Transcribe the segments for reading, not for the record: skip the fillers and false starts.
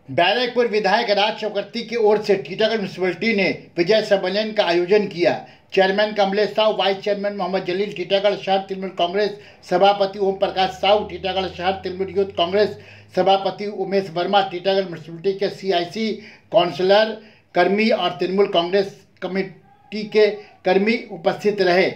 बैरकपुर विधायक राज चक्रवर्ती की ओर से टीटागढ़ म्यूनिसिपैलिटी ने विजय सम्मेलन का आयोजन किया। Chairman Kamlesh Sahu, vice chairman Mohammad Jalil, Titagarh शहर तृणमूल कांग्रेस सभापति ओम प्रकाश साहू, टीटागढ़ शहर तृणमूल यूथ कांग्रेस सभापति उमेश वर्मा, टीटागढ़ म्यूनिसिपैलिटी के CIC काउंसलर कर्मी और तृणमूल कांग्रेस कमेटी के कर्मी उपस्थित रहे।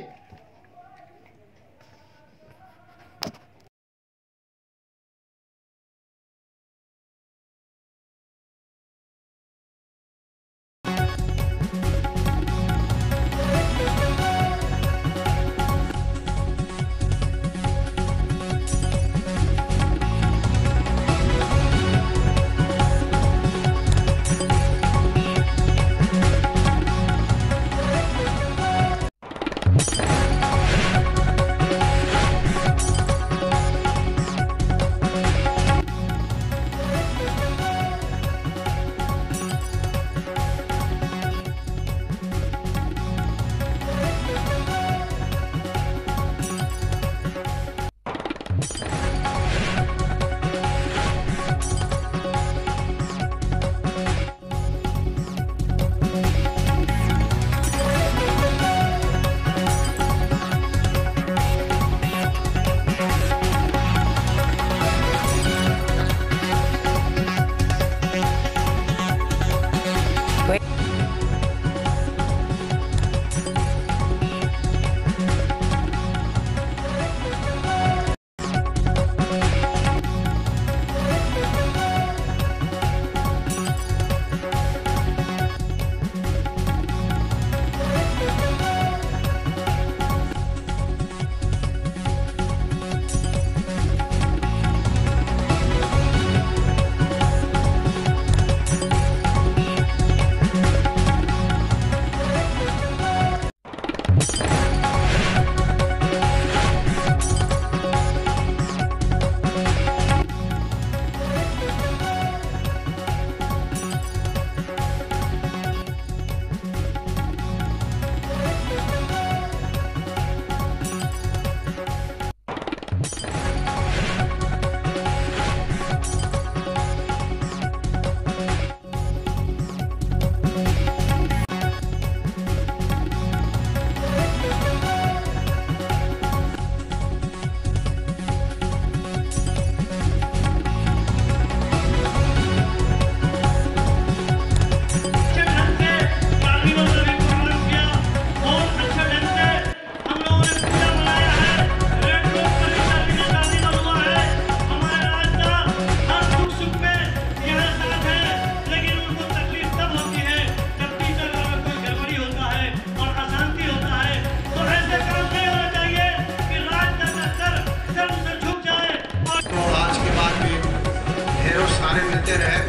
मिलते रहे।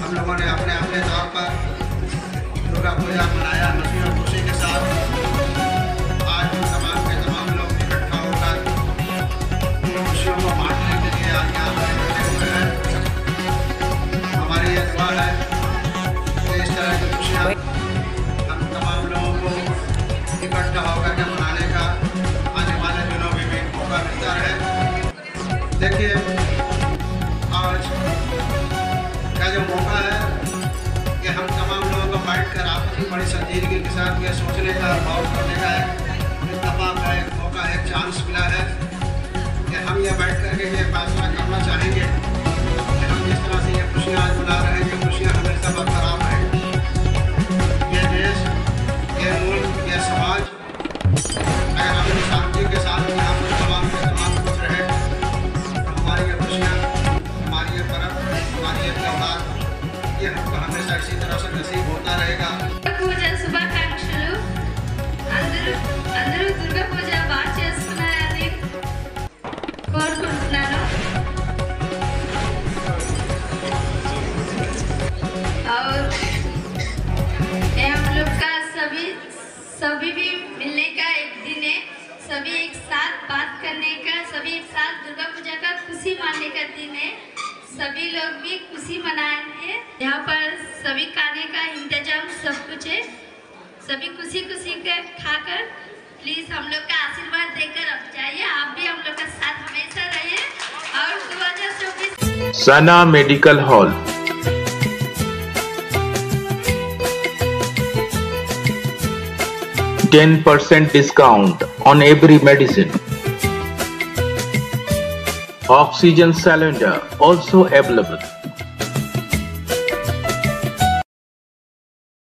हम लोगों ने अपने अपने तौर पर दुर्गा पूजा मनाया हंसी और खुशी के साथ। आज हम समाज के तमाम लोग इकट्ठा होकर इन खुशियों को बांटने के लिए आज यहाँ पर इकट्ठे हुए हैं। हमारी ये दुआ है कि इस तरह की खुशियाँ हम तमाम लोगों को इकट्ठा होकर के मनाने का आने वाले दिनों में भी मौका मिलता रहे। देखिए, आज का जो मौका है कि हम तमाम लोगों को बैठकर आपस में बड़ी संजीदगी के साथ ये सोचने का भाव करने का इत्तेफाक है, एक मौका है, एक चांस मिला है कि हम ये बैठ करके ये फैसला करना चाहेंगे कि हम जिस तरह से ये खुशियाँ आज मना रहे हैं, ये खुशियाँ हमेशा बरकरार रहें। ये देश, ये मुल्क, ये समाज अगर हम शांति के साथ यहाँ पर तमाम के तमाम खुश रहे तो हमारी ये खुशियाँ, हमारी ये पर्व, हमारी ये त्यौहार, ये हमको हमेशा इसी तरह से नसीब होता रहेगा। పూజ శుభాకాంక్షలు। అందరూ దుర్గా పూజ బాగా చేసుకున్నారని కోరుకుంటున్నాను। और ये हम लोग का सभी भी मिलने का एक दिन है, सभी एक साथ बात करने का, सभी एक साथ दुर्गा पूजा का खुशी मानने का दिन है। सभी लोग भी खुशी मनाएंगे। यहाँ पर सभी खाने का इंतजाम सब कुछ है। सभी खुशी खुशी के खाकर प्लीज हम लोग का आशीर्वाद देकर अब जाइए। आप भी हम लोग का साथ हमेशा रहिए। और 2024 सना medical hall 10% discount on every medicine. Oxygen cylinder also available.